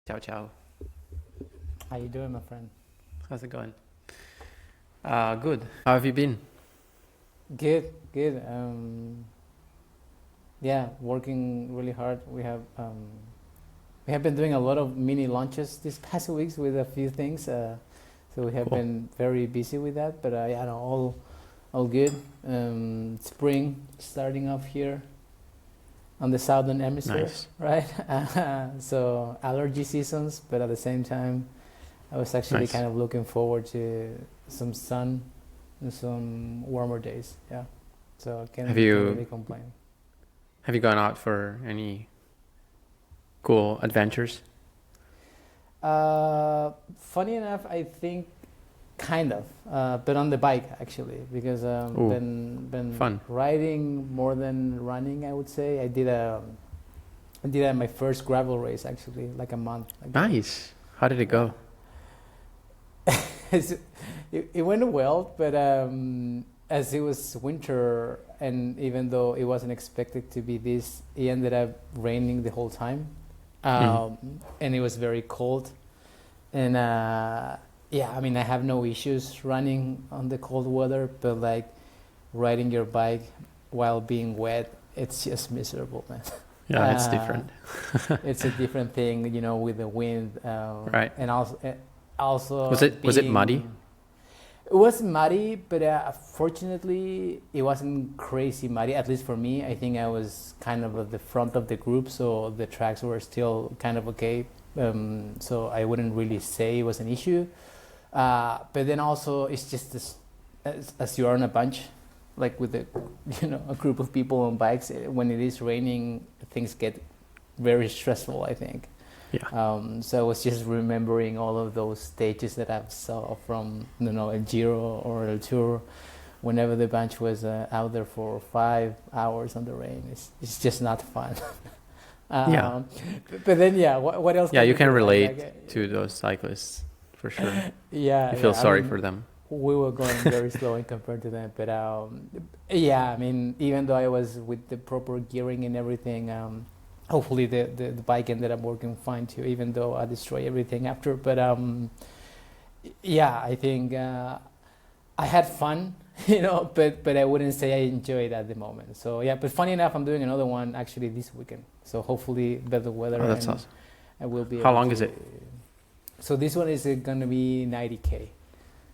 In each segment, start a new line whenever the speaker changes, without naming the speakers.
Ciao, ciao.
How you doing, my friend?
How's it going? Good. How have you been?
Good, good. Yeah, working really hard. We have been doing a lot of mini launches these past weeks with a few things. So we have
Cool.
been very busy with that. But yeah, no, all good. Spring starting off here on the southern hemisphere,
Nice.
right? So allergy seasons, but at the same time, I was actually
Nice.
kind of looking forward to some sun and some warmer days. Yeah. So
Have
can't
you
really complain.
have you gone out for any cool adventures?
Funny enough, I think kind of, but on the bike actually, because
Ooh,
been
fun.
riding more than running. I would say I did my first gravel race actually like a month ago.
Nice. How did it
Yeah.
go?
It went well, but as it was winter, and even though it wasn't expected to be this, it ended up raining the whole time,
Mm.
and it was very cold. And yeah, I mean, I have no issues running on the cold weather, but like riding your bike while being wet, it's just miserable, man.
Yeah, it's different.
It's a different thing, with the wind,
Right.
and
Was
also
it muddy?
being. It was muddy, but fortunately, it wasn't crazy muddy. At least for me, I think I was kind of at the front of the group, so the tracks were still kind of okay. So I wouldn't really say it was an issue. But then also, it's just this, as you are in a bunch, like with a group of people on bikes. When it is raining, things get very stressful, I think.
Yeah.
So I was just remembering all of those stages that I saw from a Giro or a Tour. Whenever the bunch was out there for 5 hours on the rain, it's just not fun.
Yeah.
But then yeah, what else?
Yeah,
Can
you
you
can
do?
relate to those cyclists for sure.
Yeah,
You feel
I
sorry
mean,
for them.
we were going very slow in compared to them, but yeah, I mean, even though I was with the proper gearing and everything, hopefully the bike ended up working fine too, even though I destroyed everything after. But yeah, I think I had fun, but I wouldn't say I enjoyed at the moment. So yeah, but funny enough, I'm doing another one actually this weekend. So hopefully better weather,
Oh, that's
and
awesome.
I will be
How
able
long
to.
is it?
So this one is going to be 90K.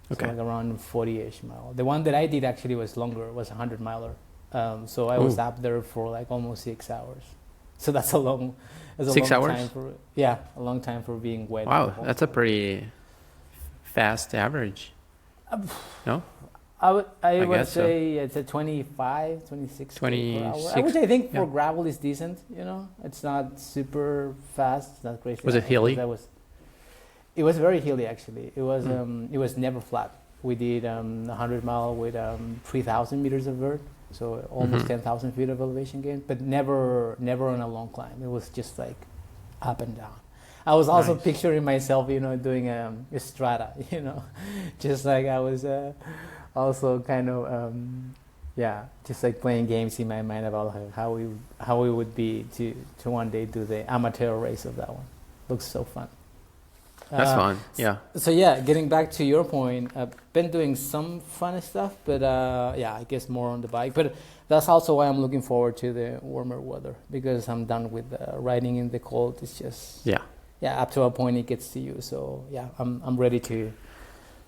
So
Okay.
like around 40-ish mile. The one that I did actually was longer, was a 100 miler. So I was
Ooh.
up there for like almost 6 hours. So that's a long,
Six
time
hours?
for a long time for being wet the
Wow,
whole
that's a
time.
pretty fast average.
Um,
No?
I
I
would
guess so.
say it's a 25, 26 per hour,
26.
which I think for
Yeah.
gravel is decent. It's not super fast, it's not crazy.
Was it
fast,
hilly?
because It was very hilly actually.
Mm.
It was never flat. We did 100 mile with 3,000 meters of vert, so almost
Mhm.
10,000 feet of elevation gain, but never on a long climb. It was just like up and down. I was also
Nice.
picturing myself, doing a strata, just like I was also kind of yeah, just like playing games in my mind about how we would be to one day do the amateur race of that one. Looks so fun.
That's
Uh,
fun. Yeah.
so yeah, getting back to your point, I've been doing some fun stuff, but yeah, I guess more on the bike. But that's also why I'm looking forward to the warmer weather, because I'm done with riding in the cold. It's just
Yeah.
up to a point it gets to you. So yeah, I'm ready to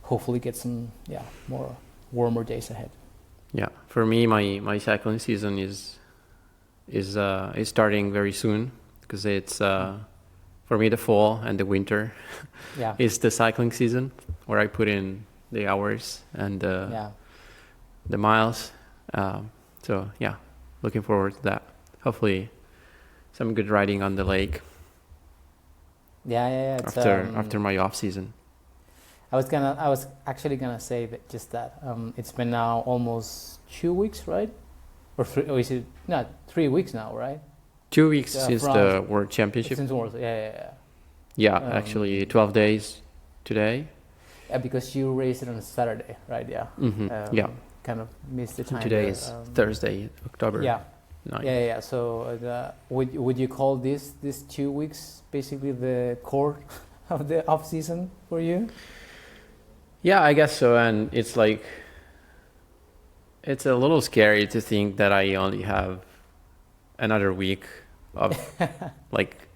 hopefully get some more warmer days ahead.
Yeah. For me, my cycling season is starting very soon because it's for me the fall and the winter
Yeah,
is the cycling season where I put in the hours and
yeah,
the miles. So yeah, looking forward to that. Hopefully, some good riding on the lake
yeah. It's
after my off season.
I was actually gonna say that just that. It's been now almost 2 weeks, right? Or is it not 3 weeks now, right?
2 weeks
Yeah,
since
from
the World Championship.
since Warsaw. Yeah.
Yeah,
Um,
actually 12 days today.
Yeah, because you raced it on Saturday, right? Yeah.
Yeah.
Kind of missed the time.
Today
there.
is Thursday, October.
Yeah,
Nice.
Yeah. So would you call this 2 weeks basically the core of the off season for you?
Yeah, I guess so. And it's like, it's a little scary to think that I only have another week of like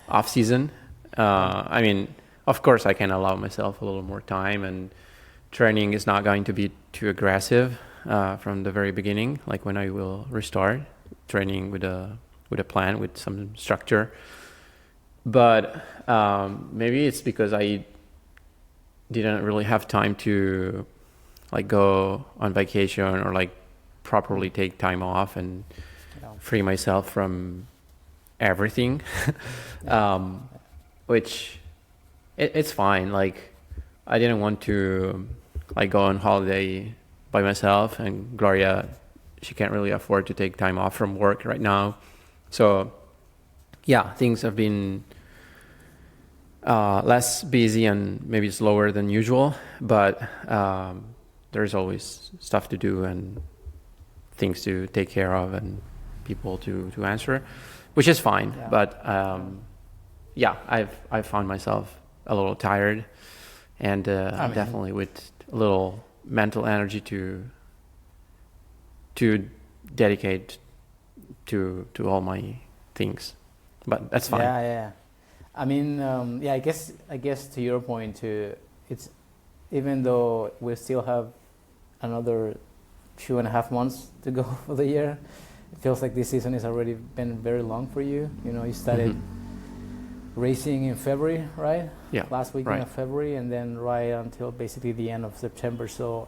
off season. I mean, of course, I can allow myself a little more time, and training is not going to be too aggressive from the very beginning. Like when I will restart training with a plan, with some structure. But maybe it's because I didn't really have time to like go on vacation or like properly take time off and free myself from everything. Which it's fine. Like I didn't want to like go on holiday by myself, and Gloria, she can't really afford to take time off from work right now. So yeah, things have been less busy and maybe slower than usual, but there's always stuff to do and things to take care of and people to answer, which is fine. Yeah. But I've found myself a little tired, and definitely with a little mental energy to dedicate to all my things. But that's fine.
Yeah. I mean, I guess to your point too, it's even though we still have another 2.5 months to go for the year, it feels like this season has already been very long for you. You know, you started racing in February, right?
Yeah.
Last weekend of February, and then right until basically the end of September. So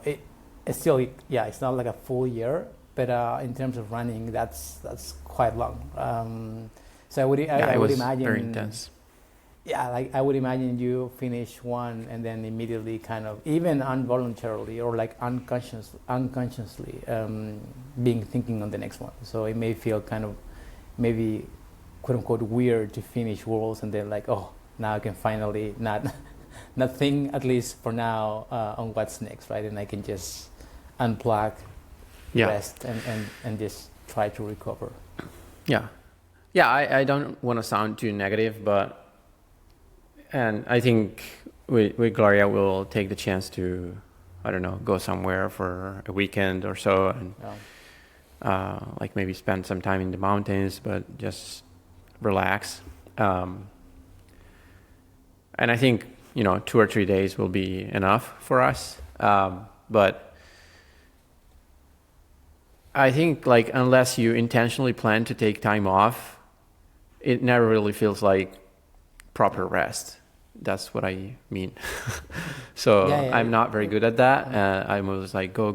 it's still, it's not like a full year, but in terms of running, that's quite long. So I would imagine
very intense.
Yeah, like I would imagine you finish one and then immediately kind of, even involuntarily or like unconsciously being thinking on the next one. So it may feel kind of maybe quote unquote weird to finish Worlds and then like, oh, now I can finally not think, at least for now, on what's next, right? And I can just unplug, rest and just try to recover.
Yeah. I don't want to sound too negative, and I think with Gloria we'll take the chance to, I don't know, go somewhere for a weekend or so, and like maybe spend some time in the mountains, but just relax. And I think 2 or 3 days will be enough for us. But I think like unless you intentionally plan to take time off, it never really feels like proper rest. That's what I mean. So I'm not very good at that. I'm always like go.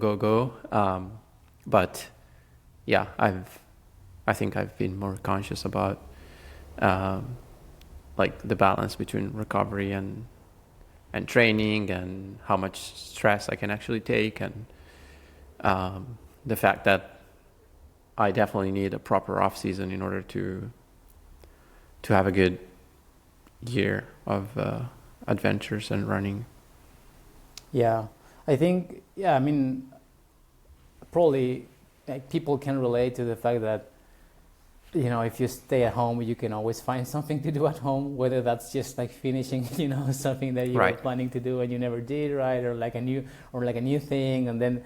But yeah, I think I've been more conscious about like the balance between recovery and training, and how much stress I can actually take, and the fact that I definitely need a proper off season in order to have a good year of adventures and running.
Yeah, I think, I mean, probably like, people can relate to the fact that, if you stay at home, you can always find something to do at home, whether that's just like finishing, something that you were planning to do and you never did, right? Or like a new thing. And then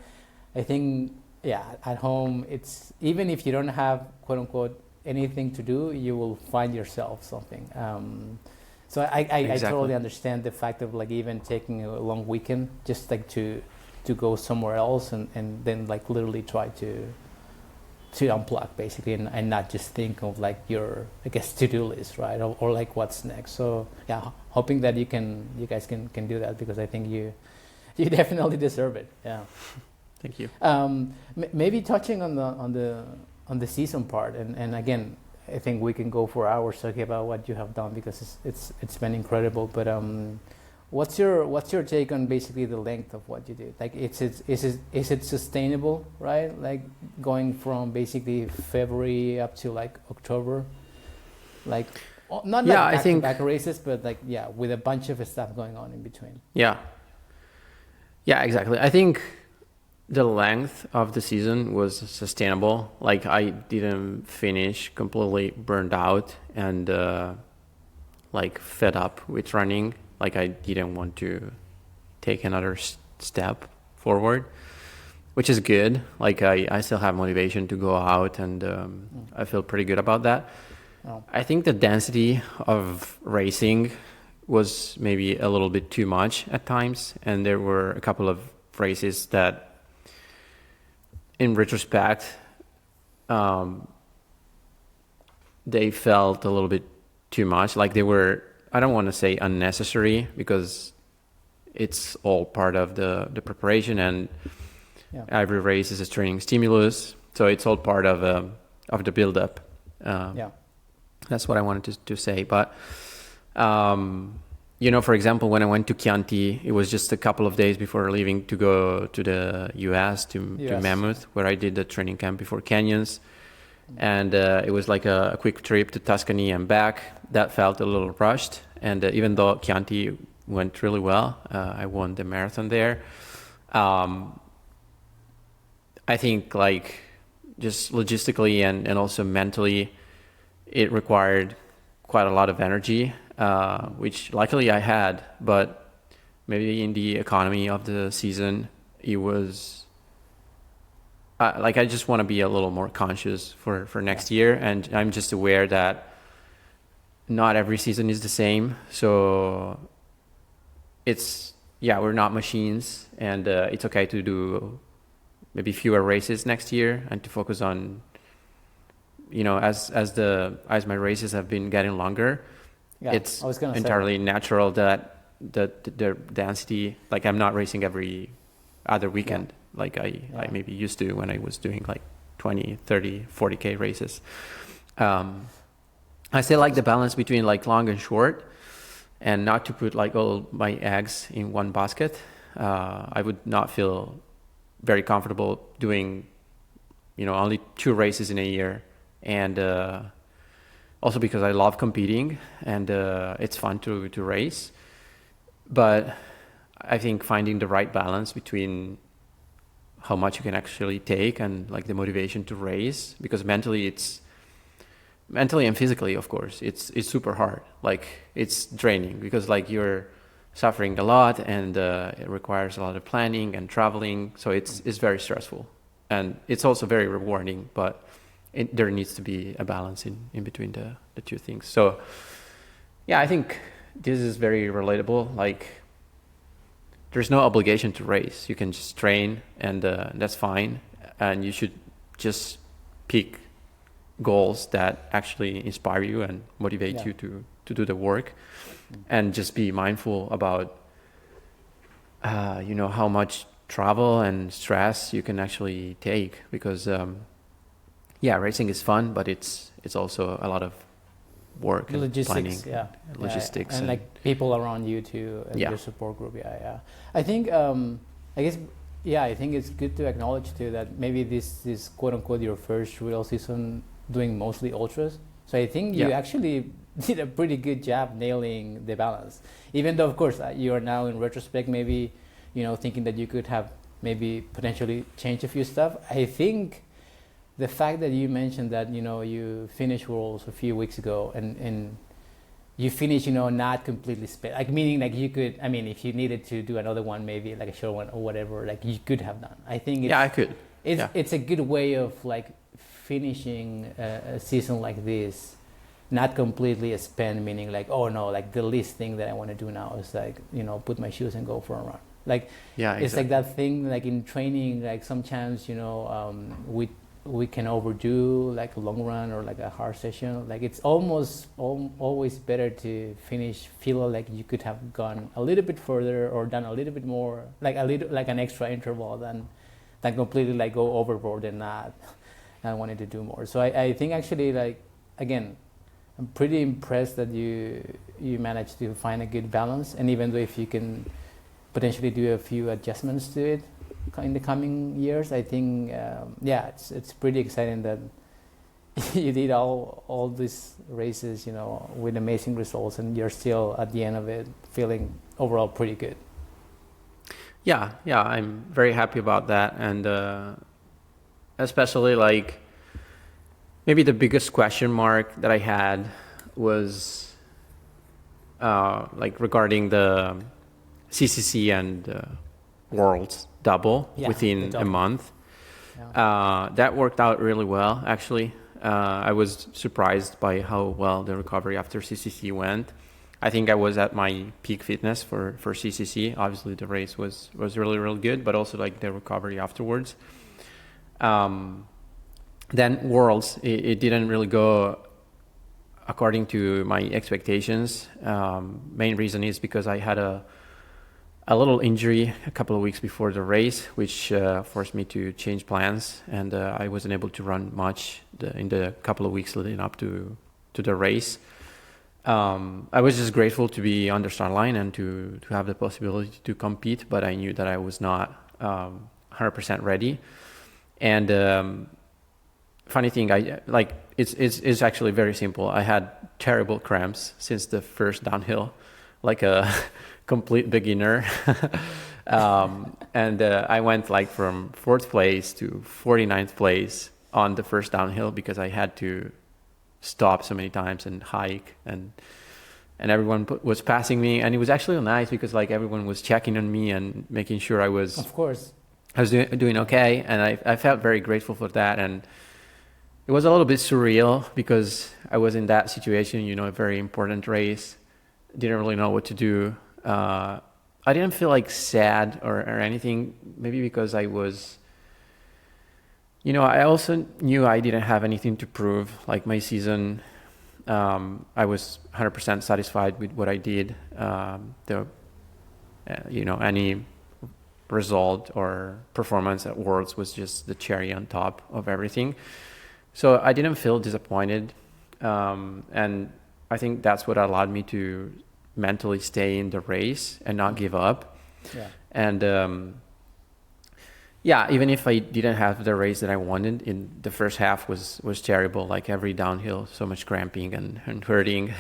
I think, at home, it's, even if you don't have quote unquote anything to do, you will find yourself something. So I totally understand the fact of like even taking a long weekend, just like to go somewhere else and then like literally try to unplug basically, and not just think of like your, I guess, to-do list, right? Or like what's next. So hoping that you guys can do that, because I think you definitely deserve it. Yeah.
Thank you.
Maybe touching on the season part, and again, I think we can go for hours talking about what you have done, because it's been incredible. But what's your take on basically the length of what you did? Like, is it sustainable, right? Like going from basically February up to like October, like not like back-to-back races, but like with a bunch of stuff going on in between.
Yeah, exactly. I think the length of the season was sustainable. Like I didn't finish completely burned out and like fed up with running. Like I didn't want to take another step forward, which is good. Like I still have motivation to go out, and I feel pretty good about that.
Oh.
I think the density of racing was maybe a little bit too much at times, and there were a couple of races that, in retrospect, they felt a little bit too much. Like they were, I don't want to say unnecessary, because it's all part of the preparation, and every race is a training stimulus. So it's all part of the build-up. That's what I wanted to say. But, for example, when I went to Chianti, it was just a couple of days before leaving to go to the US, to Mammoth, where I did the training camp before Canyons. And it was like a quick trip to Tuscany and back. That felt a little rushed. And even though Chianti went really well, I won the marathon there. I think like just logistically and also mentally, it required quite a lot of energy, which luckily I had, but maybe in the economy of the season, it was I just want to be a little more conscious for next year. And I'm just aware that not every season is the same. So we're not machines, and it's okay to do maybe fewer races next year and to focus on, as my races have been getting longer, it's entirely natural that the density, like I'm not racing every other weekend like I maybe used to when I was doing like 20, 30, 40K races. I still like the balance between like long and short, and not to put like all my eggs in one basket. I would not feel very comfortable doing, only 2 races in a year. And also because I love competing, and it's fun to race. But I think finding the right balance between how much you can actually take and like the motivation to race, because mentally and physically, of course, it's super hard. Like it's draining because like you're suffering a lot, and it requires a lot of planning and traveling. So it's very stressful, and it's also very rewarding, but there needs to be a balance in between the two things. So I think this is very relatable. Like there's no obligation to race. You can just train, and that's fine. And you should just pick goals that actually inspire you and motivate you to do the work, and just be mindful about how much travel and stress you can actually take, because racing is fun, but it's also a lot of work and
logistics,
planning, logistics,
and like people around you too, and your support group. I think I think it's good to acknowledge too that maybe this is quote unquote your first real season doing mostly ultras. So I think you actually did a pretty good job nailing the balance, even though of course you are now in retrospect maybe thinking that you could have maybe potentially changed a few stuff. I think the fact that you mentioned that you finished Worlds a few weeks ago, and you finished not completely spent, like meaning like you could, I mean, if you needed to do another one, maybe like a short one or whatever, like you could have done. I think
I could.
It's a good way of like finishing a season like this, not completely spent, meaning like, oh no, like the least thing that I want to do now is like put my shoes and go for a run. Like it's like that thing like in training, like sometimes we can overdo like a long run or like a hard session. Like it's always better to feel like you could have gone a little bit further or done a little bit more, like an extra interval than completely like go overboard and not wanting to do more. So I think actually, like, again, I'm pretty impressed that you managed to find a good balance. And even though if you can potentially do a few adjustments to it in the coming years, I think it's pretty exciting that you did all these races with amazing results, and you're still at the end of it feeling overall pretty good.
Yeah, I'm very happy about that, and especially like maybe the biggest question mark that I had was like regarding the CCC and Worlds double
Yeah, the
within a
double.
month.
Yeah.
That worked out really well, actually. I was surprised by how well the recovery after CCC went. I think I was at my peak fitness for CCC. Obviously, the race was really, really good, but also like the recovery afterwards. Then Worlds, it didn't really go according to my expectations. Main reason is because I had a little injury a couple of weeks before the race, which forced me to change plans, and I wasn't able to run much in the couple of weeks leading up to the race. I was just grateful to be on the start line and to have the possibility to compete, but I knew that I was not 100% ready. And funny thing, it's actually very simple. I had terrible cramps since the first downhill, like a complete beginner. And I went like from 4th place to 49th place on the first downhill because I had to stop so many times and hike, and everyone was passing me, and it was actually nice because like everyone was checking on me and making sure I was
Of course.
doing okay, and I felt very grateful for that. And it was a little bit surreal because I was in that situation, a very important race, didn't really know what to do. I didn't feel like sad or anything, maybe because I was, I also knew I didn't have anything to prove. Like my season, I was 100% satisfied with what I did. Any result or performance at Worlds was just the cherry on top of everything. So I didn't feel disappointed. And I think that's what allowed me to mentally stay in the race and not give up.
Yeah.
And even if I didn't have the race that I wanted, in the first half was terrible. Like every downhill, so much cramping and hurting.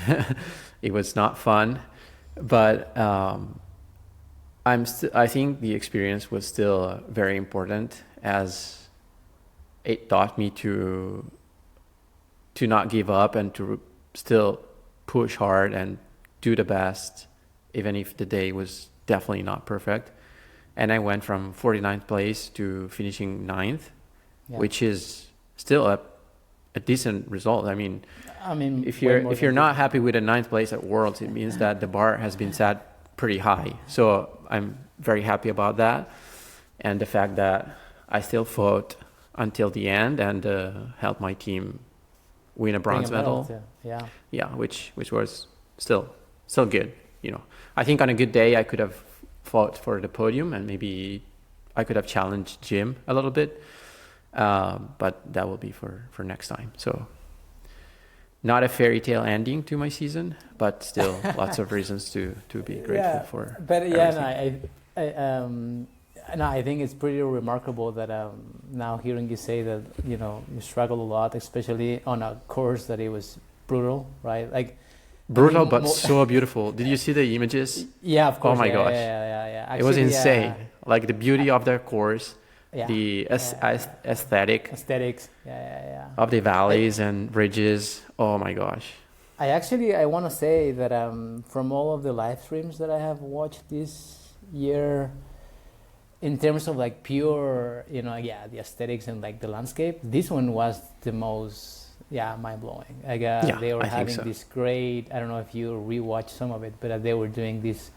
It was not fun. But I think the experience was still very important, as it taught me to not give up and to still push hard and do the best, even if the day was definitely not perfect. And I went from 49th place to finishing 9th, which is still a decent result. I mean, if you're not happy with a 9th place at Worlds, it means that the bar has been set pretty high. So I'm very happy about that, and the fact that I still fought until the end and helped my team win a bronze medal. Yeah, which was still good. I think on a good day I could have fought for the podium, and maybe I could have challenged Jim a little bit, but that will be for next time. So not a fairy tale ending to my season, but still lots of reasons to be grateful for.
But I think it's pretty remarkable that now hearing you say that you struggle a lot, especially on a course that it was brutal, right? Like
brutal, but so beautiful. Did you see the images?
Yeah, of course.
Oh my gosh.
Yeah. Actually,
it was insane. Like the beauty of their course, the aesthetics of the valleys and ridges. Oh my gosh.
I want to say that from all of the live streams that I have watched this year, in terms of like pure, the aesthetics and like the landscape, this one was the most mind-blowing. Like they were having this great, I don't know if you rewatched some of it, but they were doing this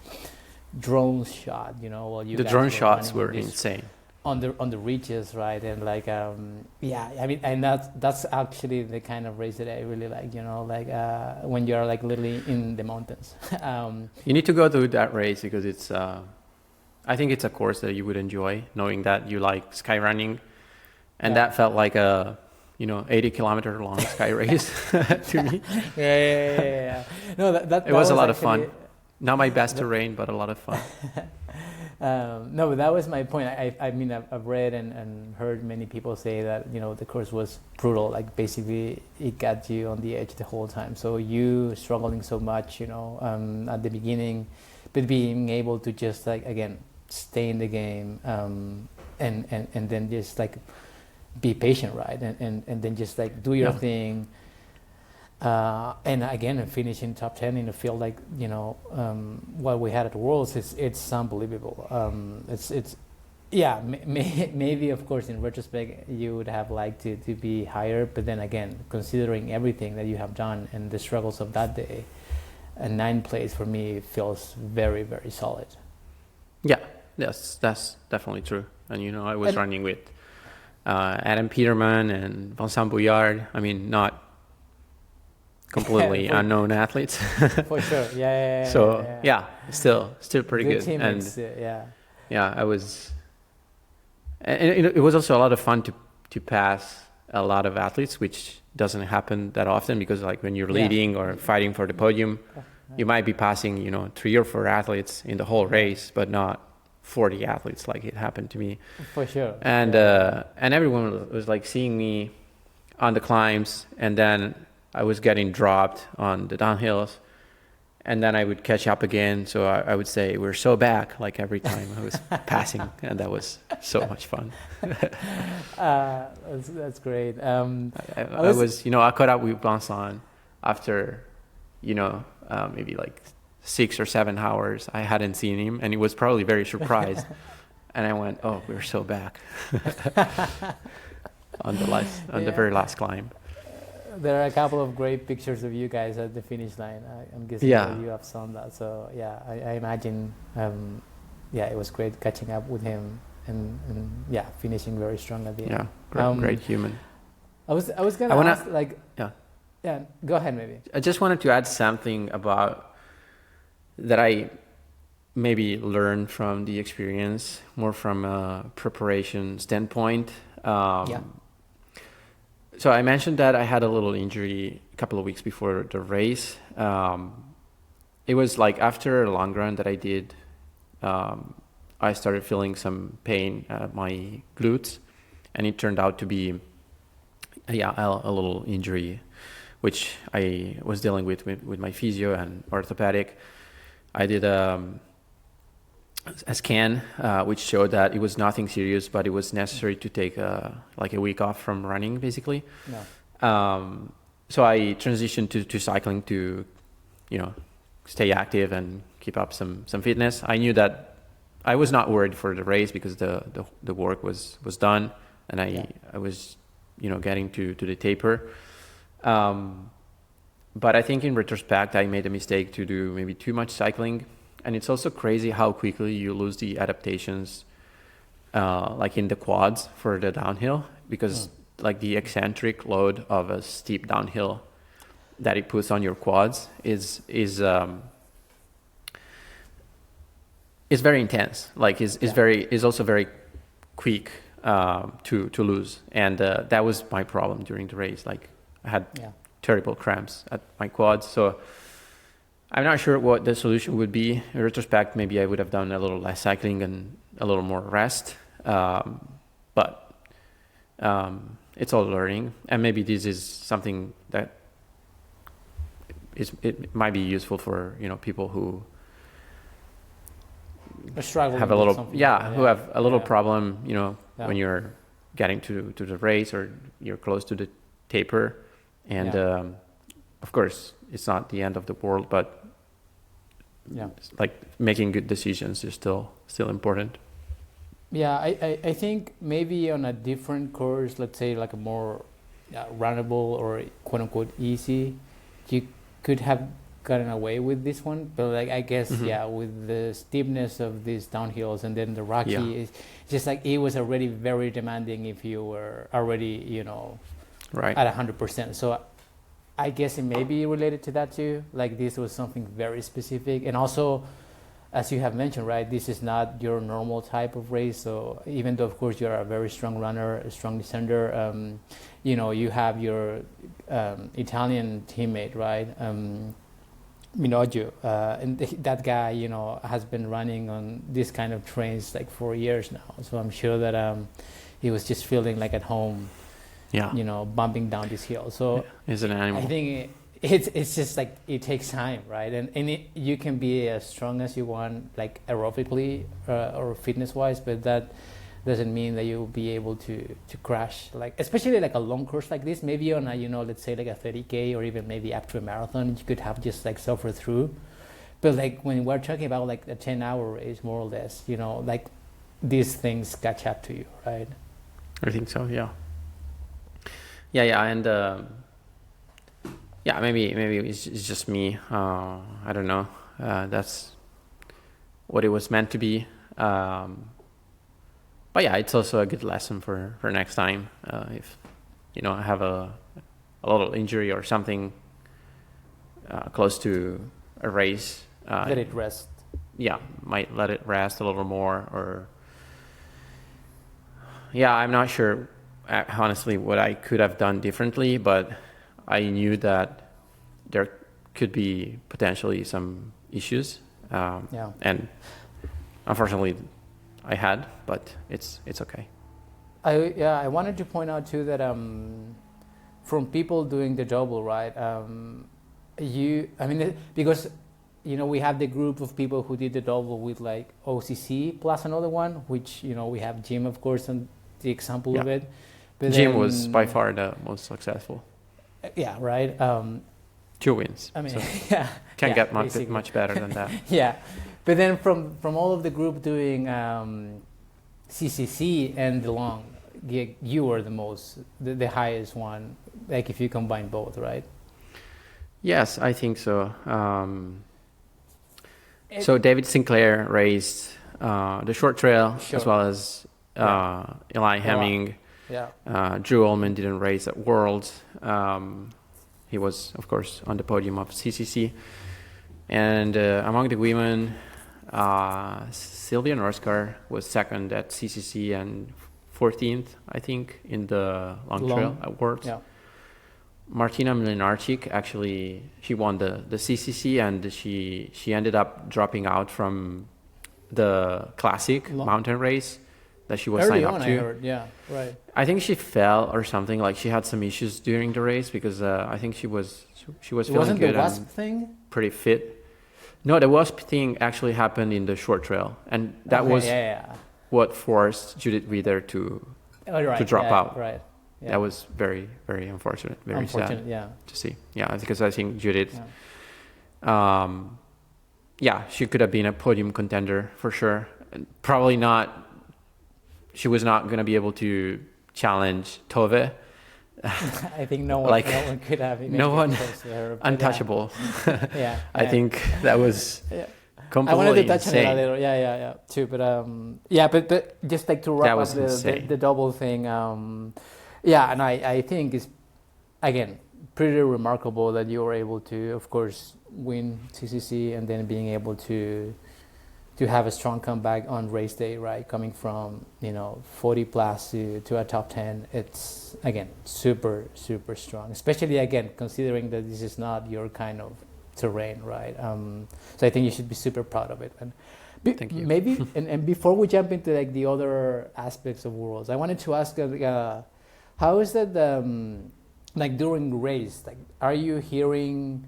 drone shot, while you
the drone shots were insane
on the ridges, right? And like and that's actually the kind of race that I really like, when you're like literally in the mountains.
You need to go to that race because it's I think it's a course that you would enjoy, knowing that you like sky running, and that felt like a 80-kilometer long sky race to me.
Yeah. No, that
was a lot of fun. Not my best terrain, but a lot of fun.
No, but that was my point. I've read and heard many people say that the course was brutal. Like basically, it got you on the edge the whole time. So you struggling so much, at the beginning, but being able to just like again stay in the game, and then just like be patient, right? And then just like do your thing. And again, finishing top 10 in a field like, what we had at Worlds, it's unbelievable. It's yeah, maybe of course in retrospect you would have liked to be higher, but then again, considering everything that you have done and the struggles of that day, a 9th place for me feels very, very solid.
Yeah, yes, that's definitely true. And I was running with Adam Peterman and Vincent Bouillard. I mean, not completely unknown athletes.
For sure, yeah.
So still pretty good.
Teammates,
and I was. And it was also a lot of fun to pass a lot of athletes, which doesn't happen that often, because like when you're leading or fighting for the podium, you might be passing 3 or 4 athletes in the whole race, but not 40 athletes like it happened to me.
For sure.
And and everyone was like seeing me on the climbs, and then I was getting dropped on the downhills, and then I would catch up again. So I would say, we're so back, like every time I was passing, and that was so much fun.
That's great.
I was I caught up with Vincent after, maybe like 6 or 7 hours. I hadn't seen him, and he was probably very surprised. And I went, oh, we're so back on the very last climb.
There are a couple of great pictures of you guys at the finish line. I'm guessing that you have seen that. So I imagine, it was great catching up with him and finishing very strong at the end.
Great human.
I was gonna ask, like, go ahead maybe.
I just wanted to add something about that I maybe learned from the experience, more from a preparation standpoint. So I mentioned that I had a little injury a couple of weeks before the race. It was like after a long run that I did, I started feeling some pain at my glutes, and it turned out to be a little injury, which I was dealing with my physio and orthopedic. I did a scan, which showed that it was nothing serious, but it was necessary to take a week off from running, basically. So I transitioned to cycling to, stay active and keep up some fitness. I knew that I was not worried for the race because the work was done, and I was, getting to the taper. But I think in retrospect, I made a mistake to do maybe too much cycling. And it's also crazy how quickly you lose the adaptations, like in the quads for the downhill, because like the eccentric load of a steep downhill that it puts on your quads is very intense. Like is also very quick to lose, and that was my problem during the race. Like I had terrible cramps at my quads, so. I'm not sure what the solution would be. In retrospect, maybe I would have done a little less cycling and a little more rest. But it's all learning. And maybe this is something that it might be useful for, people who have a little, who have a little problem, when you're getting to the race or you're close to the taper. And of course, it's not the end of the world, but like making good decisions is still important.
I think maybe on a different course, let's say like a more runnable or quote unquote easy, you could have gotten away with this one, but like I guess with the steepness of these downhills and then the rocky, it's just like it was already very demanding if you were already at 100%. So I guess it may be related to that too. Like this was something very specific, and also, as you have mentioned, right, this is not your normal type of race. So even though, of course, you're a very strong runner, a strong descender, you have your Italian teammate, right, Minoggio, and that guy, has been running on this kind of trains like for years now. So I'm sure that he was just feeling like at home. Bumping down this hill. So
is an animal.
I think it's just like it takes time, right? And you can be as strong as you want, like aerobically or fitness wise, but that doesn't mean that you'll be able to crash, like especially like a long course like this. Maybe on a, let's say like a 30K or even maybe up to a marathon, you could have just like suffer through. But like when we're talking about like a 10-hour race, more or less, like these things catch up to you, right?
I think so. Yeah. And maybe it's just me. I don't know. That's what it was meant to be. But yeah, it's also a good lesson for next time. If I have a little injury or something close to a race,
let it rest.
Yeah, might let it rest a little more. Or I'm not sure honestly what I could have done differently, but I knew that there could be potentially some issues. And unfortunately I had, but it's okay.
I wanted to point out too that from people doing the double, right? Because we have the group of people who did the double with like OCC plus another one, which we have Jim, of course, and the example of it. But
Jim was by far the most successful.
Yeah, right.
2 wins.
I mean,
so can't get much better than that.
Yeah. But then from all of the group doing CCC and the long, you were the highest one, like if you combine both, right?
Yes, I think so. So David Sinclair raced the short trail, as well as Eli Hemming.
Yeah.
Drew Ullman didn't race at Worlds. He was, of course, on the podium of CCC. And among the women, Sylvia Norskar was second at CCC and 14th, I think, in the long trail at Worlds. Yeah. Martina Mlinarczyk, actually, she won the CCC, and she ended up dropping out from the classic mountain race that she was signed up to.
I heard. Yeah, right.
I think she fell or something. Like she had some issues during the race because I think she was feeling
wasn't
good
the WASP
and
thing?
Pretty fit. No, the WASP thing actually happened in the short trail, and that was what forced Judith Reeder to drop out.
Right. Yeah.
That was very, very unfortunate. Very sad to see. Yeah, because I think Judith, she could have been a podium contender for sure. Probably not. She was not going to be able to challenge Tove.
I think no one could have.
No one, untouchable. I think that was completely
I wanted to touch
insane.
on it a little. Too. But just like to wrap up the double thing. And I think it's, again, pretty remarkable that you were able to, of course, win CCC and then being able to have a strong comeback on race day, right? Coming from 40 plus to a top 10, it's again super, super strong. Especially again considering that this is not your kind of terrain, right? So I think you should be super proud of it. And
thank you.
Maybe and before we jump into like the other aspects of Worlds, I wanted to ask, how is that like during race? Like, are you hearing?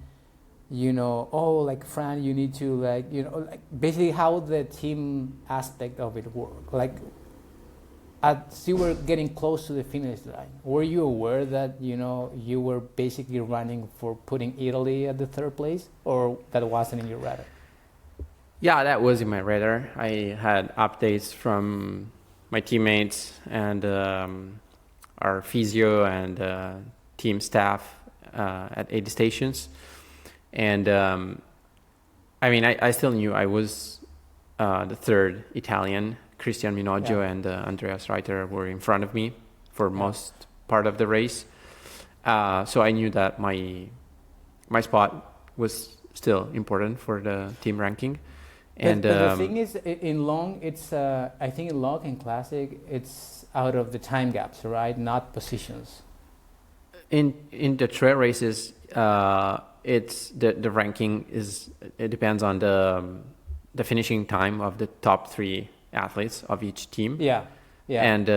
Like Fran, you need to like basically how the team aspect of it work. Like, as you were getting close to the finish line, were you aware that you were basically running for putting Italy at the third place, or that wasn't in your radar?
Yeah, that was in my radar. I had updates from my teammates and our physio and team staff at 80 stations. And I still knew I was the third Italian. Christian Minoggio and Andreas Reiter were in front of me for most part of the race. So I knew that my spot was still important for the team ranking. And
but the thing is, in long, it's I think in long and classic, it's out of the time gaps, right? Not positions.
In the trail races, it's the ranking is, it depends on the finishing time of the top 3 athletes of each team. And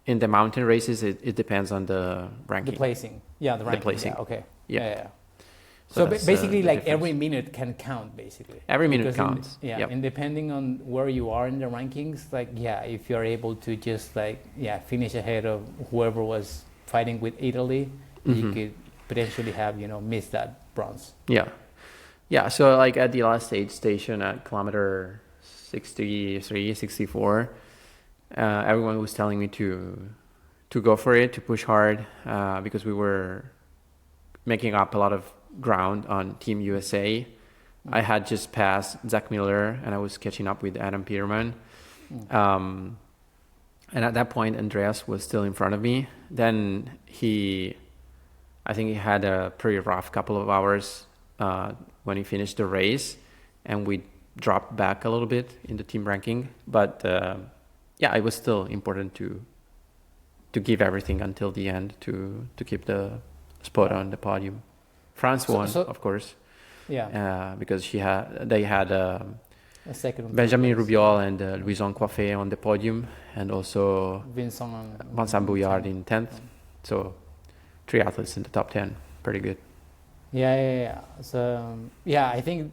in the mountain races, it depends on the ranking.
The placing. The ranking.
The placing.
Okay. So
that's,
basically,
the
like
difference.
every minute can count, basically.
Every minute
Because
counts.
yeah,
Yep.
and depending on where you are in the rankings, like yeah, if you're able to just like yeah finish ahead of whoever was fighting with Italy, you
Mhm.
could potentially have miss that bronze.
Yeah. Yeah. So like at the last aid station at kilometer 63, 64, everyone was telling me to go for it, to push hard, because we were making up a lot of ground on Team USA. I had just passed Zach Miller and I was catching up with Adam Peterman. And at that point, Andreas was still in front of me. Then I think he had a pretty rough couple of hours when he finished the race, and we dropped back a little bit in the team ranking. But yeah, it was still important to give everything until the end to keep the spot on the podium. France won, of course,
Yeah,
because they had
a second.
Benjamin Rubiol and Louison Coiffé on the podium, and also Vincent Bouillard in 10th. So 3 athletes in the top 10. Pretty good.
Yeah. So yeah, I think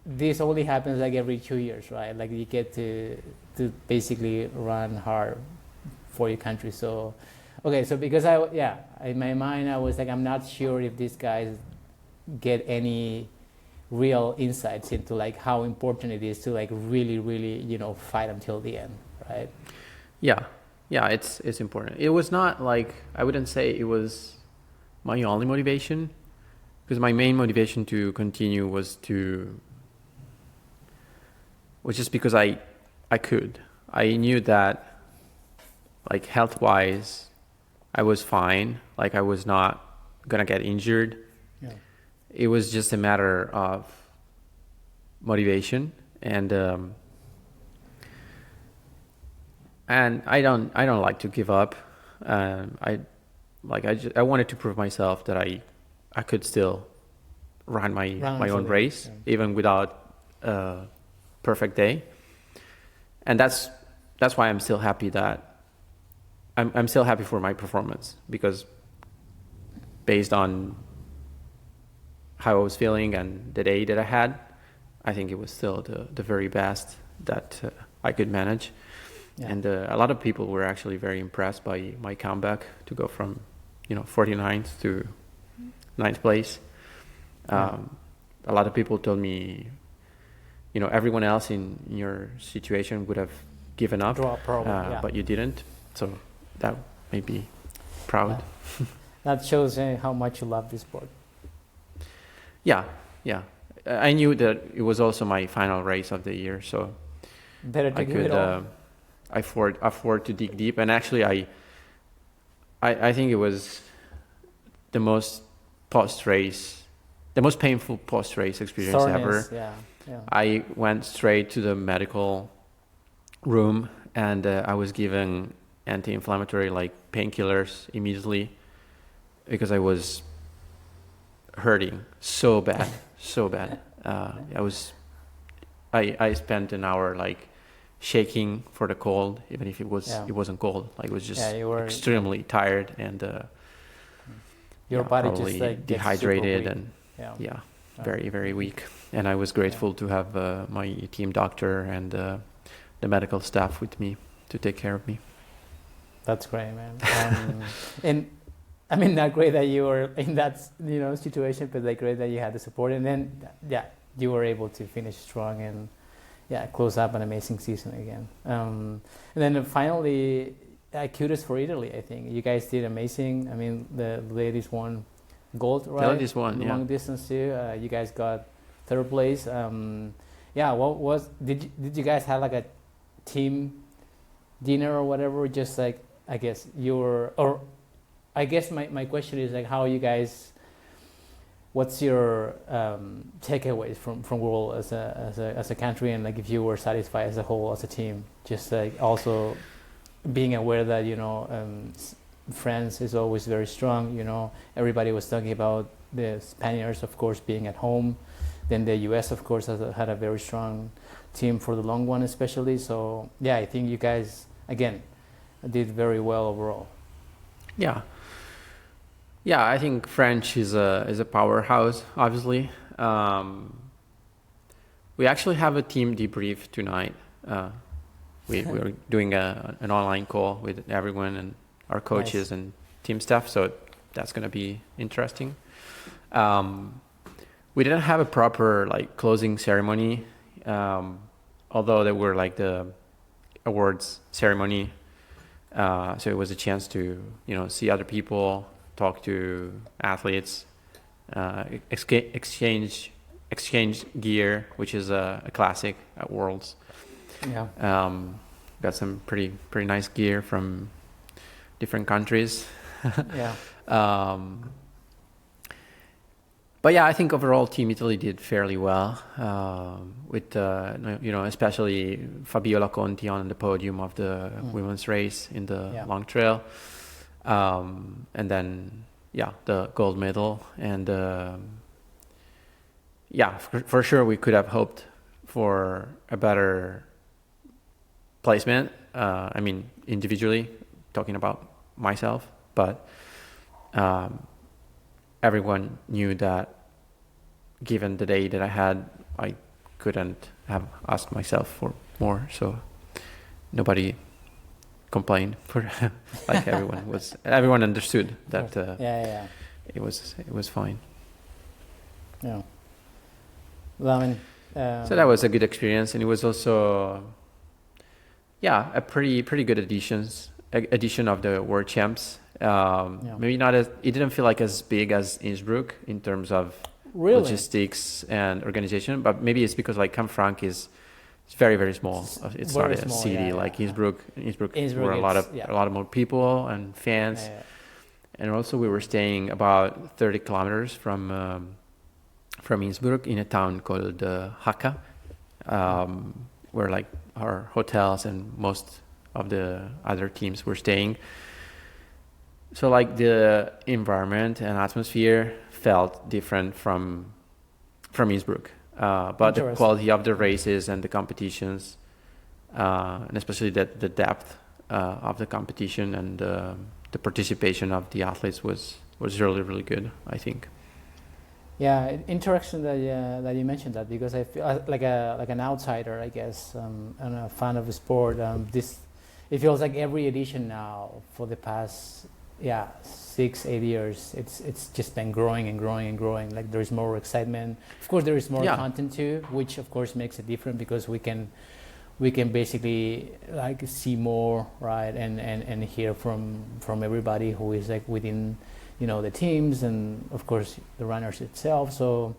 this only happens like every 2 years, right? Like you get to basically run hard for your country. So okay, so because in my mind I was like, I'm not sure if these guys get any real insights into like how important it is to like really fight until the end, right?
Yeah, it's important. It was not like, I wouldn't say it was my only motivation, because my main motivation to continue was just because I could. I knew that like health-wise I was fine, like I was not gonna get injured.
Yeah.
It was just a matter of motivation, and I don't like to give up. I wanted to prove myself that I could still run my own race, even without a perfect day. And that's why I'm still happy that I'm still happy for my performance, because based on how I was feeling and the day that I had, I think it was still the very best that I could manage. Yeah. And a lot of people were actually very impressed by my comeback to go from 49th to 9th place. A lot of people told me, everyone else in your situation would have given up, but you didn't. So that made me proud.
That shows how much you love this sport.
Yeah. I knew that it was also my final race of the year, so
better to give it all.
afford to dig deep. And actually, I think it was the most painful post-race experience ever.
Yeah.
I went straight to the medical room, and I was given anti-inflammatory like painkillers immediately, because I was hurting so bad. I spent an hour like shaking for the cold, even if it wasn't cold. Like, it was just extremely tired, and
your body
probably
just like
dehydrated and very, very weak. And I was grateful to have my team doctor and the medical staff with me to take care of me.
That's great, man. And I mean, not great that you were in that situation, but like great that you had the support, and then you were able to finish strong and close up an amazing season again. And then finally, kudos for Italy. I think you guys did amazing. I mean, the ladies won gold, right?
The ladies won,
long distance too. You guys got 3rd place. Did you guys have like a team dinner or whatever? Just like, I guess my question is like, how you guys, what's your takeaways from World as a country, and like if you were satisfied as a whole as a team, just like also being aware that France is always very strong. Everybody was talking about the Spaniards, of course, being at home. Then the US, of course, had a very strong team for the long one, especially. So I think you guys again did very well overall.
Yeah. Yeah, I think French is a powerhouse. Obviously, we actually have a team debrief tonight. Uh, we're doing an online call with everyone and our
Nice.
coaches and team staff, so that's gonna be interesting. Um, we didn't have a proper like closing ceremony, um, although there were like the awards ceremony. So it was a chance to see other people, talk to athletes, exchange gear, which is a classic at Worlds.
Yeah.
Got some pretty nice gear from different countries.
Yeah.
um, but yeah, I think overall Team Italy did fairly well, with especially Fabiola Conti on the podium of the women's race in the
Yeah.
long trail, and then the gold medal, and for sure we could have hoped for a better placement. I mean, individually, talking about myself, but everyone knew that given the day that I had, I couldn't have asked myself for more. So nobody complained. For like everyone understood that it was fine.
Yeah. Well, I mean,
so that was a good experience, and it was also a pretty good edition of the World Champs. Maybe not as it didn't feel like as big as Innsbruck in terms of logistics and organization, but maybe it's because like Canfranc is very, very small. It's
very
not a
small,
city like Innsbruck.
Innsbruck
were a lot of more people and fans, and also we were staying about 30 kilometers from Innsbruck in a town called Haka, where like our hotels and most of the other teams were staying. So like the environment and atmosphere felt different from Innsbruck, but the quality of the races and the competitions, and especially the depth of the competition and the participation of the athletes was really, really good, I think.
Yeah, interaction that you mentioned that, because I feel like an outsider, I guess, and a fan of the sport. It feels like every edition now for the past 6-8 years, it's just been growing and growing and growing. Like there's more excitement. Of course, there is more content too, which of course makes it different because we can basically like see more, right, and hear from everybody who is like within the teams and of course the runners itself. So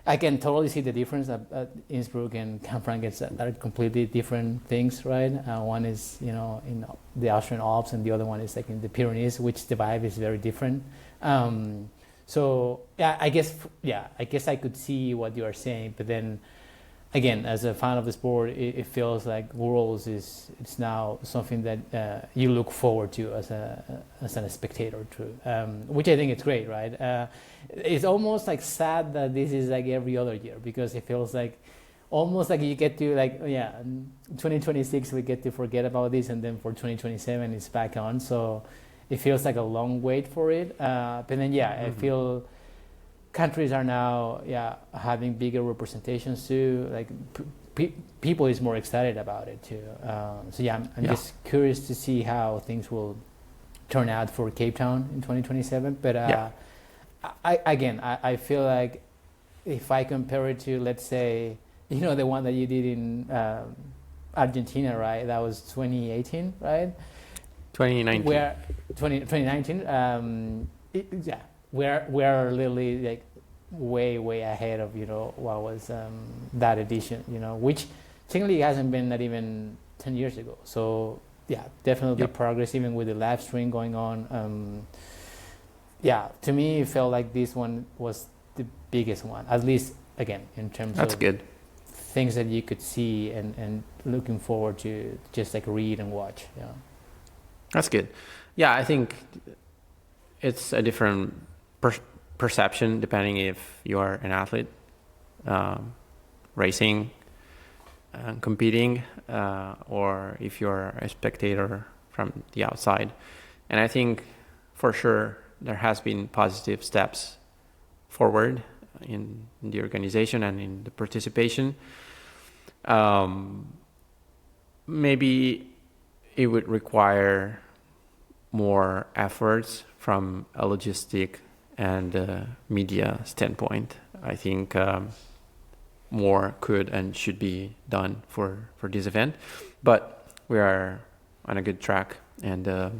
I can totally see the difference at Innsbruck and Canfranc. Are completely different things, right? One is in the Austrian Alps and the other one is like in the Pyrenees, which the vibe is very different. So I guess I could see what you are saying, but then again, as a fan of the sport, it feels like Worlds it's now something that you look forward to as a spectator too, which I think it's great, right? It's almost like sad that this is like every other year, because it feels like almost like you get to 2026 we get to forget about this, and then for 2027 it's back on. So it feels like a long wait for it. But then I feel countries are now having bigger representations too. Like people is more excited about it too. I'm just curious to see how things will turn out for Cape Town in 2027. But I feel like if I compare it to, let's say, the one that you did in Argentina, right? That was 2018, right?
2019.
Where 2019. We're literally like way ahead of what was that edition, which technically hasn't been not even 10 years ago. So definitely progress, even with the live stream going on. To me it felt like this one was the biggest one, at least again in terms
That's
of
good.
things that you could see and looking forward to just like read and watch.
That's good. I think it's a different perception depending if you are an athlete, racing and competing, or if you're a spectator from the outside. And I think for sure there has been positive steps forward in the organization and in the participation. Maybe it would require more efforts from a logistic and media standpoint. I think more could and should be done for this event, but we are on a good track, and the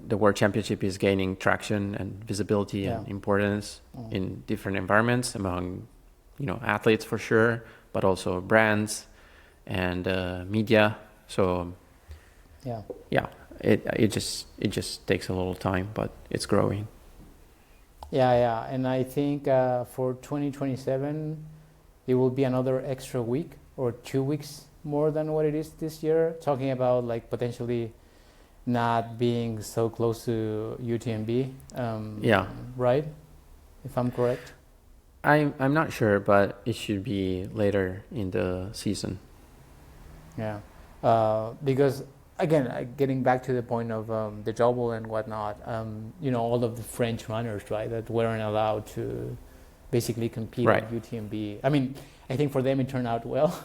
World Championship is gaining traction and visibility and importance in different environments among athletes for sure, but also brands and media. So it just takes a little time, but it's growing.
Yeah, and I think for 2027 it will be another extra week or 2 weeks more than what it is this year, talking about like potentially not being so close to UTMB. Right, if I'm correct.
I'm not sure, but it should be later in the season.
Because again, getting back to the point of the double and whatnot, all of the French runners, right, that weren't allowed to basically compete at UTMB. I mean, I think for them it turned out well,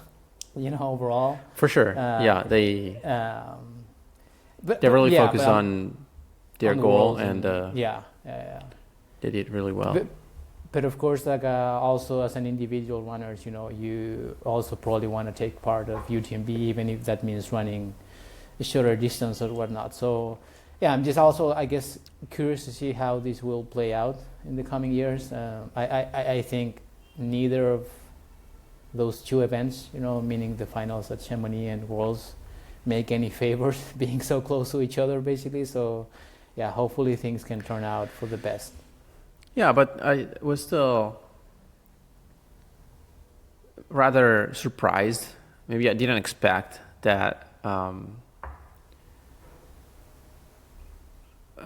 overall.
For sure. They really focused on their goal and they did really well.
But of course, like also as an individual runners, you also probably want to take part of UTMB, even if that means running a shorter distance or whatnot. So I'm just also, I guess, curious to see how this will play out in the coming years. I think neither of those two events, meaning the finals at Chamonix and Worlds, make any favors being so close to each other, basically. So hopefully things can turn out for the best.
Yeah, but I was still rather surprised. Maybe I didn't expect that. I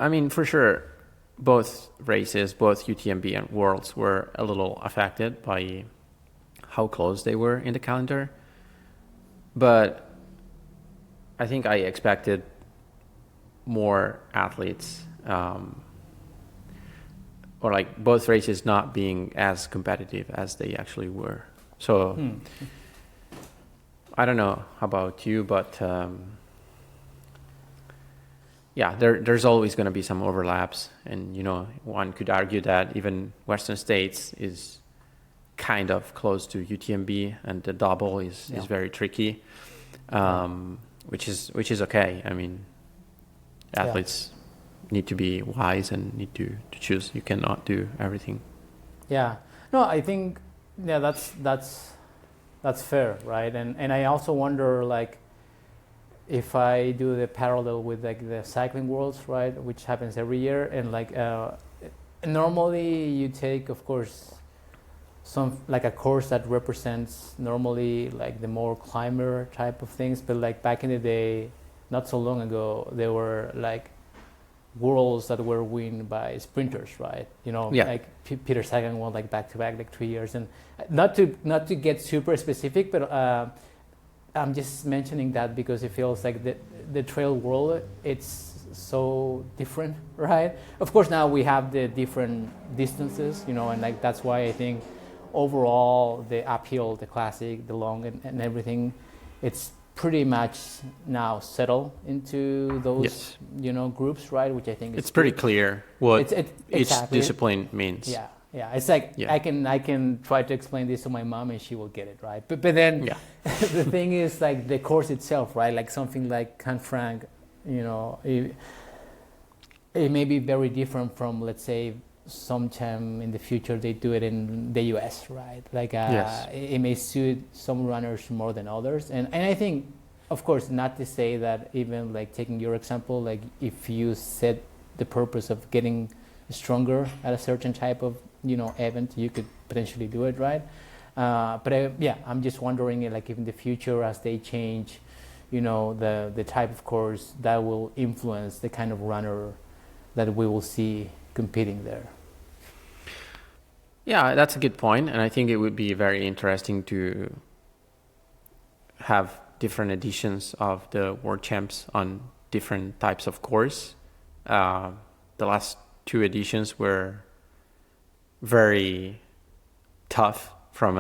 mean, for sure, both races, both UTMB and Worlds, were a little affected by how close they were in the calendar. But I think I expected more athletes, or like both races not being as competitive as they actually were. So I don't know how about you, but there's always going to be some overlaps, and one could argue that even Western States is kind of close to UTMB, and the double is very tricky, which is okay. I mean, athletes need to be wise and need to choose. You cannot do everything.
No, I think that's fair, right? And I also wonder, like, if I do the parallel with like the cycling worlds, right, which happens every year, and like normally you take, of course, some like a course that represents normally like the more climber type of things, but like back in the day, not so long ago, there were like worlds that were won by sprinters, right? Like Peter Sagan won like back to back like 3 years, and not to get super specific, but I'm just mentioning that because it feels like the trail world, it's so different, right? Of course, now we have the different distances, and like that's why I think overall the uphill, the classic, the long, and everything, it's pretty much now settled into those groups, right? Which I think
it's pretty clear what each discipline means.
It's like I can try to explain this to my mom and she will get it, right? But then the thing is like the course itself, right? Like something like Canfranc, it may be very different from, let's say, sometime in the future they do it in the US, right? Like it may suit some runners more than others, and I think, of course, not to say that even like taking your example, like if you set the purpose of getting stronger at a certain type of event, you could potentially do it, right? But I'm just wondering, like, if in the future, as they change, the type of course, that will influence the kind of runner that we will see competing there.
Yeah, that's a good point, and I think it would be very interesting to have different editions of the World Champs on different types of course. The last 2 editions were very tough from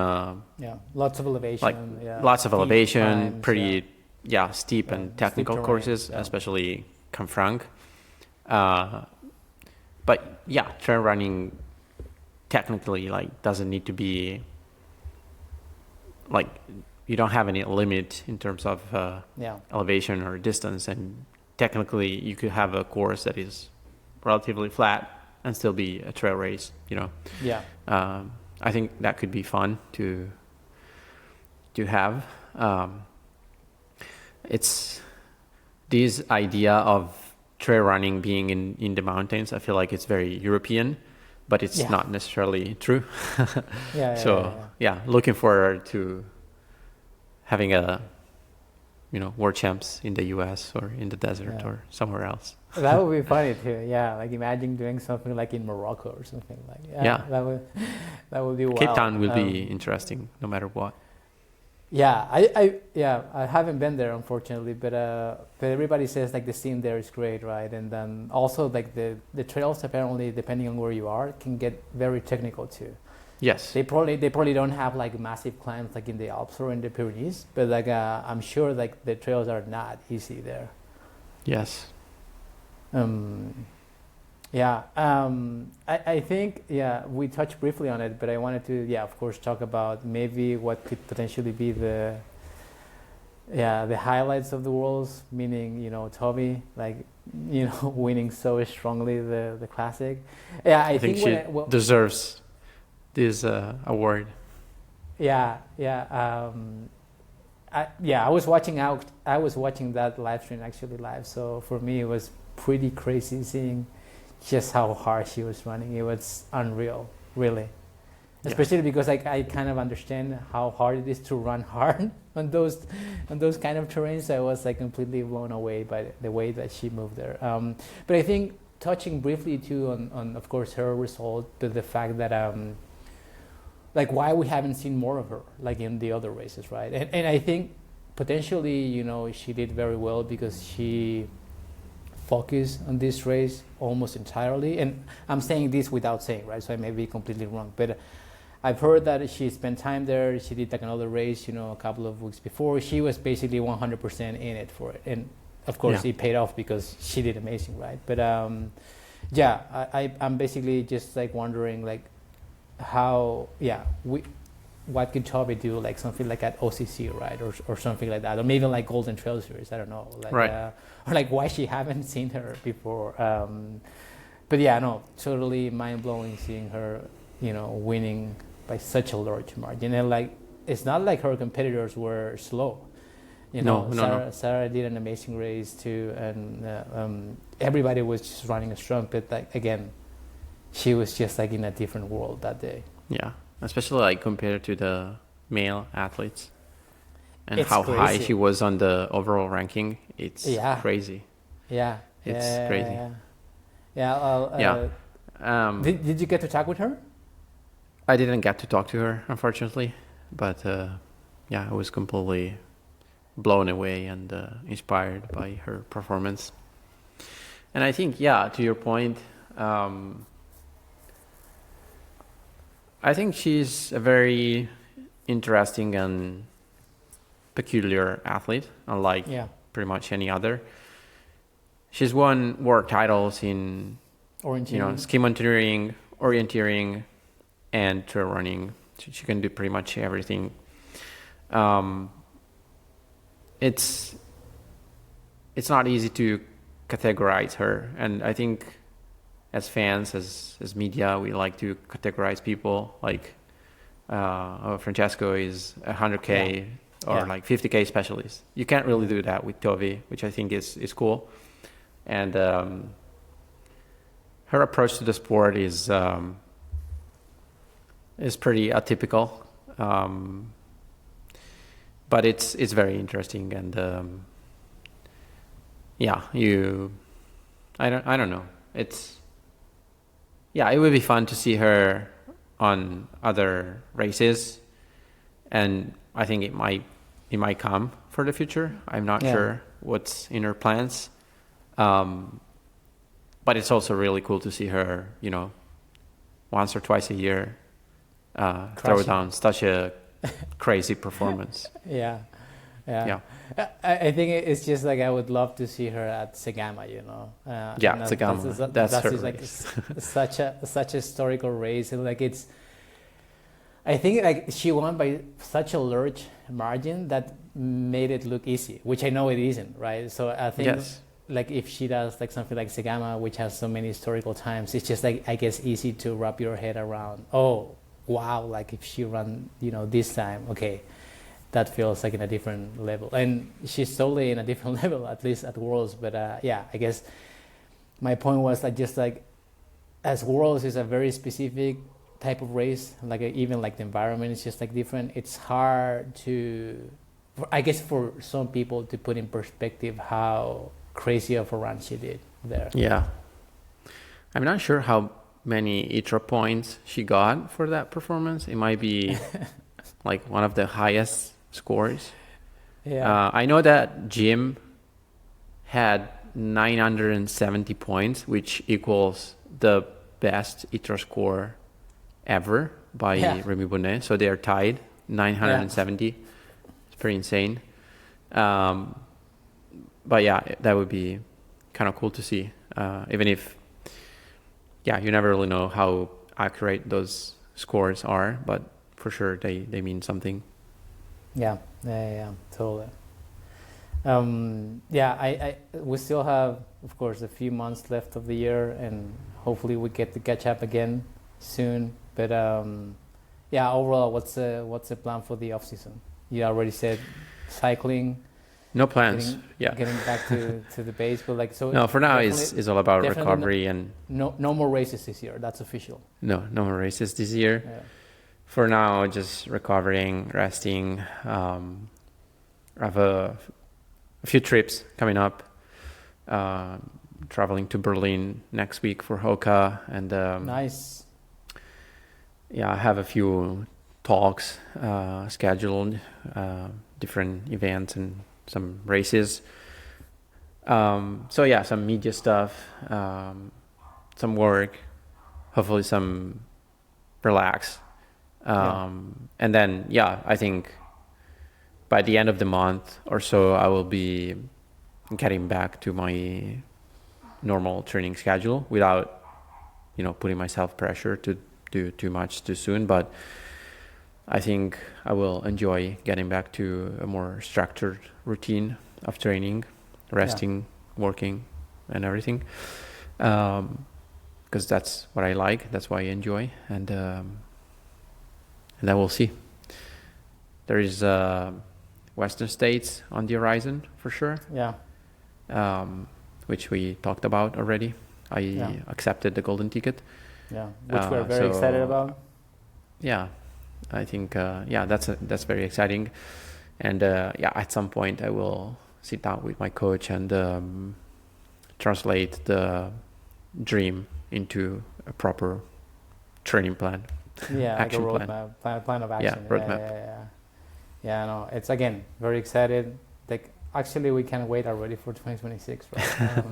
lots of elevation,
lots of
steep
elevation,
climbs,
pretty steep and technical
terrain,
courses, especially Canfranc. But trail running technically doesn't need to be you don't have any limit in terms of elevation or distance, and technically you could have a course that is relatively flat and still be a trail race, I think that could be fun to have. It's this idea of trail running being in the mountains. I feel like it's very European, but it's not necessarily true. Looking forward to having a world champs in the US or in the desert or somewhere else.
That would be funny too. Imagine doing something like in Morocco or something that would be wild.
Cape Town will be interesting no matter what.
I haven't been there unfortunately, but everybody says the scene there is great, right? And then also the trails, apparently, depending on where you are, can get very technical too.
Yes.
They probably don't have massive climbs in the Alps or in the Pyrenees, but I'm sure the trails are not easy there.
Yes.
I think we touched briefly on it, but I wanted to of course talk about maybe what could potentially be the highlights of the Worlds, meaning Toby winning so strongly the classic. I think
she deserves this award.
I was watching that live stream actually live, so for me it was pretty crazy seeing just how hard she was running. It was unreal, really. Especially because I kind of understand how hard it is to run hard on those kind of terrains. I was completely blown away by the way that she moved there. But I think touching briefly too on of course her result, but the fact that why we haven't seen more of her in the other races, right? And I think potentially she did very well because she focused on this race almost entirely. And I'm saying this without saying, right? So I may be completely wrong, but I've heard that she spent time there. She did another race, a couple of weeks before. She was basically 100% in it for it, and of course it paid off because she did amazing, right? But I'm basically just wondering how what could Toby do, something at OCC, right, or something like that, or maybe Golden Trail Series, I don't know, or why she haven't seen her before. But totally mind blowing seeing her, winning by such a large margin, and it's not like her competitors were slow. Sarah did an amazing race too, and everybody was just running a strong, but again, she was just in a different world that day.
Yeah, especially compared to the male athletes, and
it's
how
crazy.
High she was on the overall ranking. It's crazy.
It's
crazy.
Did you get to talk with her?
I didn't get to talk to her, unfortunately, but I was completely blown away and inspired by her performance. And I think, to your point, I think she's a very interesting and peculiar athlete, unlike pretty much any other. She's won world titles in ski mountaineering, orienteering, and trail running. She can do pretty much everything. It's not easy to categorize her, and I think as fans, as media, we like to categorize people Francesco is 100K or 50K specialist. You can't really do that with Tovi, which I think is cool. And her approach to the sport is pretty atypical, but it's very interesting. And I don't know. It would be fun to see her on other races, and I think it might come for the future. I'm not sure what's in her plans, But it's also really cool to see her, once or twice a year throw down such a crazy performance.
Yeah. I think it's just like I would love to see her at Segama,
Segama. That's her
just, like
race.
such a historical race. And like I think like she won by such a large margin that made it look easy, which I know it isn't, right? So I think like if she does like something like Segama, which has so many historical times, it's just like I guess easy to wrap your head around. Oh wow! Like if she run, this time, okay, that feels like in a different level, and she's totally in a different level, at least at Worlds. But I guess my point was that just like as Worlds is a very specific type of race, like even like the environment is just like different. It's hard to, I guess, for some people to put in perspective how crazy of a run she did there.
Yeah, I'm not sure how many ITRA points she got for that performance. It might be like one of the highest scores.
Yeah.
I know that Jim had 970 points, which equals the best ITRA score ever by Remy Bonnet. So they are tied, 970. It's pretty insane. But yeah, that would be kind of cool to see. Even if, you never really know how accurate those scores are, but for sure they mean something.
Yeah, totally. We still have, of course, a few months left of the year, and hopefully we get to catch up again soon. But overall, what's the plan for the off season? You already said cycling.
No plans.
Getting back to the base, but like so.
No, for now is all about recovery and
no more races this year. That's official.
No more races this year.
Yeah.
For now, just recovering, resting. I have a few trips coming up. Traveling to Berlin next week for Hoka, and
nice.
Yeah, I have a few talks scheduled, different events and some races. Some media stuff, some work, hopefully some relax. And then, I think by the end of the month or so, I will be getting back to my normal training schedule without, putting myself pressure to do too much too soon. But I think I will enjoy getting back to a more structured routine of training, resting, working, and everything. Because that's what I like. That's why I enjoy. And then we'll see. There is Western States on the horizon for sure.
Yeah.
Which we talked about already. I accepted the golden ticket.
Yeah, which we're very excited about.
Yeah, I think that's very exciting, and at some point I will sit down with my coach and translate the dream into a proper training plan.
Yeah,
action
like a roadmap, plan of action.
Yeah, roadmap.
Yeah, no, it's again very excited. Like actually, we can't wait already for 2026, right?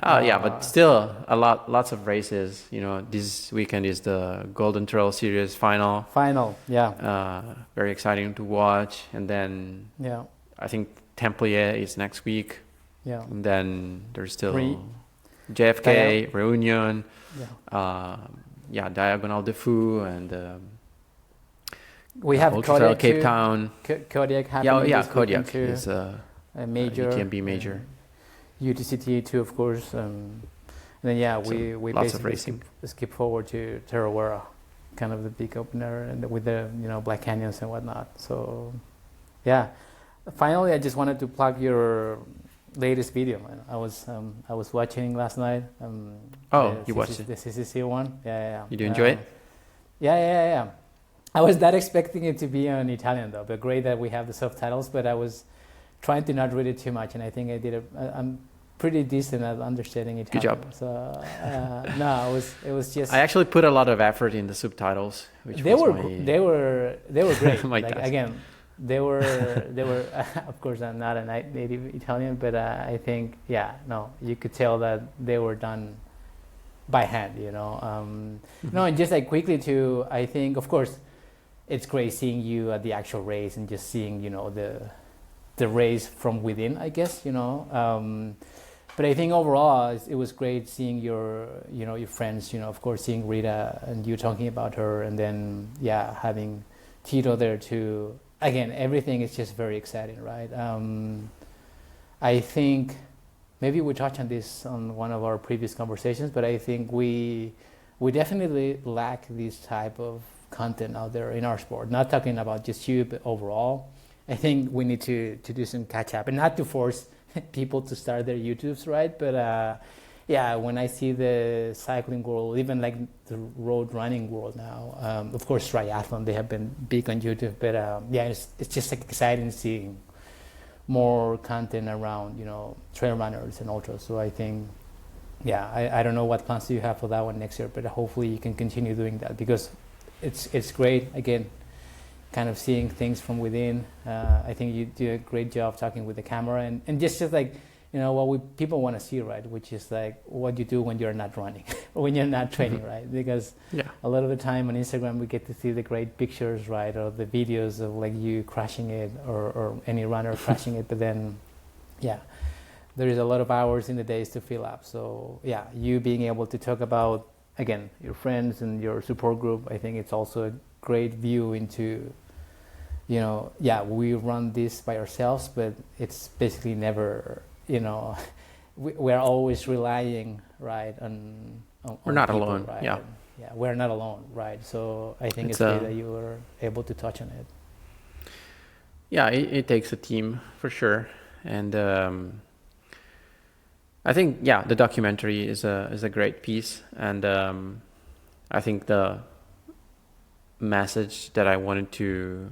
But still lots of races. This weekend is the Golden Trail Series final. Very exciting to watch, and then I think Templier is next week. Yeah, and then there's still JFK, Reunion, Diagonal de Fou, and
we have Kodiak
Cape Town.
Kodiak happening.
Kodiak is a
major.
UTMB major.
UTCT too, of course. And then we basically skip forward to Tarawera, kind of the big opener, and with the Black Canyons and whatnot. So finally, I just wanted to plug your latest video. I was watching last night.
You watched it?
The CCC one. Yeah.
Did you enjoy it?
Yeah. I was not expecting it to be on Italian though, but great that we have the subtitles. But I was trying to not read it too much, and I think I did. I'm pretty decent at understanding Italian.
Good job.
So it was just.
I actually put a lot of effort in the subtitles, which
they were great.
my
like
task.
Again, they were of course I'm not a native Italian, but I think no, you could tell that they were done by hand, you know. No, and just like quickly too, I think of course it's great seeing you at the actual race and just seeing, you know, the race from within, I guess, you know. But I think overall it was great seeing your, you know, your friends, you know, of course seeing Rita and you talking about her, and then having Tito there too. Again, everything is just very exciting, right? I think maybe we touched on this on one of our previous conversations, but I think we definitely lack this type of content out there in our sport. Not talking about just you, but overall, I think we need to do some catch up, and not to force people to start their YouTubes, right? But when I see the cycling world, even like the road running world now, of course triathlon, they have been big on YouTube, but it's just like exciting seeing more content around, you know, trail runners and ultras. So I think I don't know what plans do you have for that one next year, but hopefully you can continue doing that, because it's great, again, kind of seeing things from within. I think you do a great job talking with the camera, and just like, you know, what people want to see, right? Which is like what you do when you're not running, or when you're not training, right? Because a lot of the time on Instagram we get to see the great pictures, right, or the videos of like you crashing it, or any runner crashing it. But then, there is a lot of hours in the days to fill up. So you being able to talk about, again, your friends and your support group, I think it's also a great view into, you know, we run this by ourselves, but it's basically never, you know, we're always relying, right, on
we're not
people,
alone,
right? We're not alone, right? So I think it's great that you were able to touch on it.
It takes a team for sure, and I think the documentary is a great piece, and I think the message that I wanted to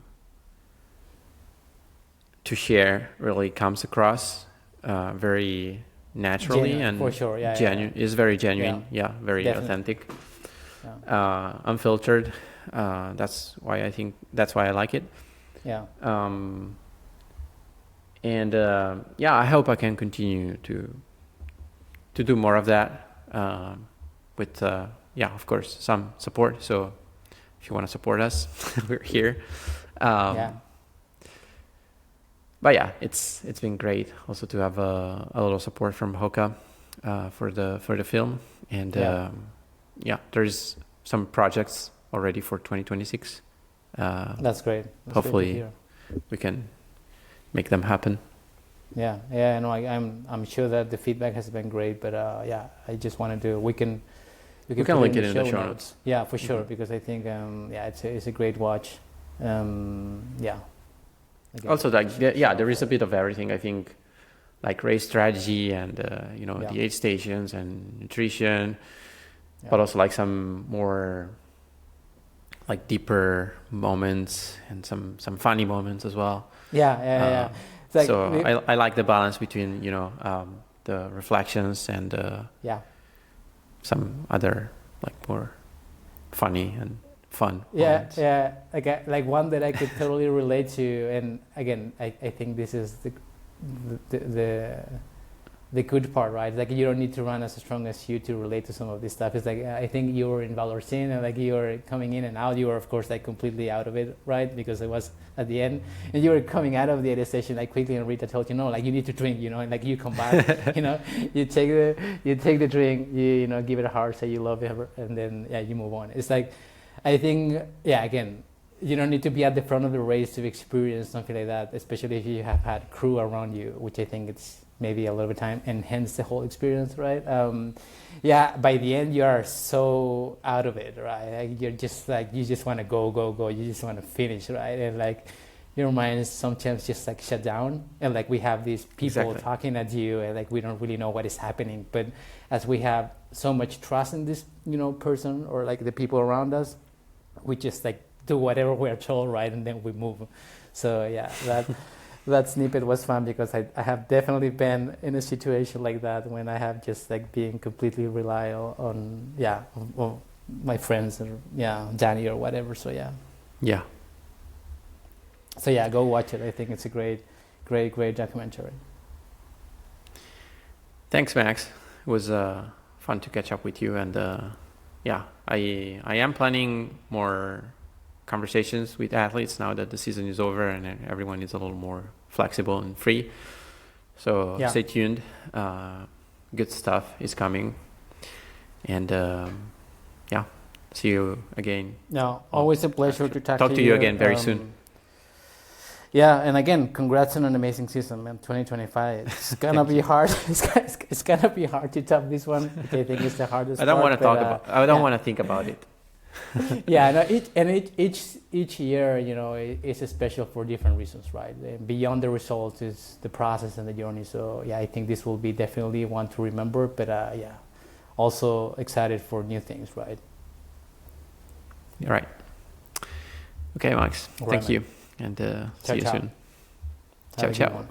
share really comes across very naturally,
Genuine,
and
for sure,
genuine is very genuine, very
definitely.
authentic, unfiltered. That's why I like it. And I hope I can continue to do more of that, with of course some support. So if you want to support us, we're here. But it's been great also to have a little support from Hoka for the film, and there's some projects already for 2026.
That's great. That's
hopefully
great to hear.
we can make them happen.
No, I'm sure that the feedback has been great, but I just wanted to we can
link it in the show notes.
Yeah, for sure, because I think it's a great watch. Again,
also, like there is a bit of everything, I think, like race strategy and the aid stations and nutrition, but also like some more like deeper moments and some funny moments as well. Like, so I like the balance between the reflections and some other like more funny and fun moments.
Like one that I could totally relate to, and again I think this is the good part, right? Like you don't need to run as strong as you to relate to some of this stuff. It's like I think you were in Valorcine, and like you were coming in and out. You were of course like completely out of it, right? Because it was at the end, and you were coming out of the aid station like quickly, and Rita told you, no, like you need to drink, and like you come back, you take the drink, you give it a heart, say you love it, and then you move on. It's like I think again, you don't need to be at the front of the race to experience something like that, especially if you have had crew around you, which I think it's maybe a little bit of time, and hence the whole experience, right? By the end you are so out of it, right? Like you're just like, you just want to go, you just want to finish, right? And like your mind sometimes just like shut down, and like we have these people talking at you, and like we don't really know what is happening, but as we have so much trust in this person, or like the people around us, we just like do whatever we're told, right? And then we move. So that snippet was fun, because I have definitely been in a situation like that, when I have just like being completely rely on my friends, or Danny or whatever. So So yeah, go watch it. I think it's a great documentary.
Thanks, Max. It was fun to catch up with you, and yeah, I am planning more conversations with athletes now that the season is over and everyone is a little more flexible and free. So stay tuned. Good stuff is coming, and yeah, see you again.
No, always a pleasure to talk
to you again very soon.
Yeah, and again, congrats on an amazing season, man. 2025. It's gonna be hard. It's gonna be hard to top this one. I think it's the hardest.
I don't want to talk about. I don't want to think about it.
Yeah, no, each year, you know, it's special for different reasons, right? And beyond the results is the process and the journey. So yeah, I think this will be definitely one to remember. But yeah, also excited for new things, right?
All right. Okay, Max. Thank you. And see you soon. Ciao, ciao.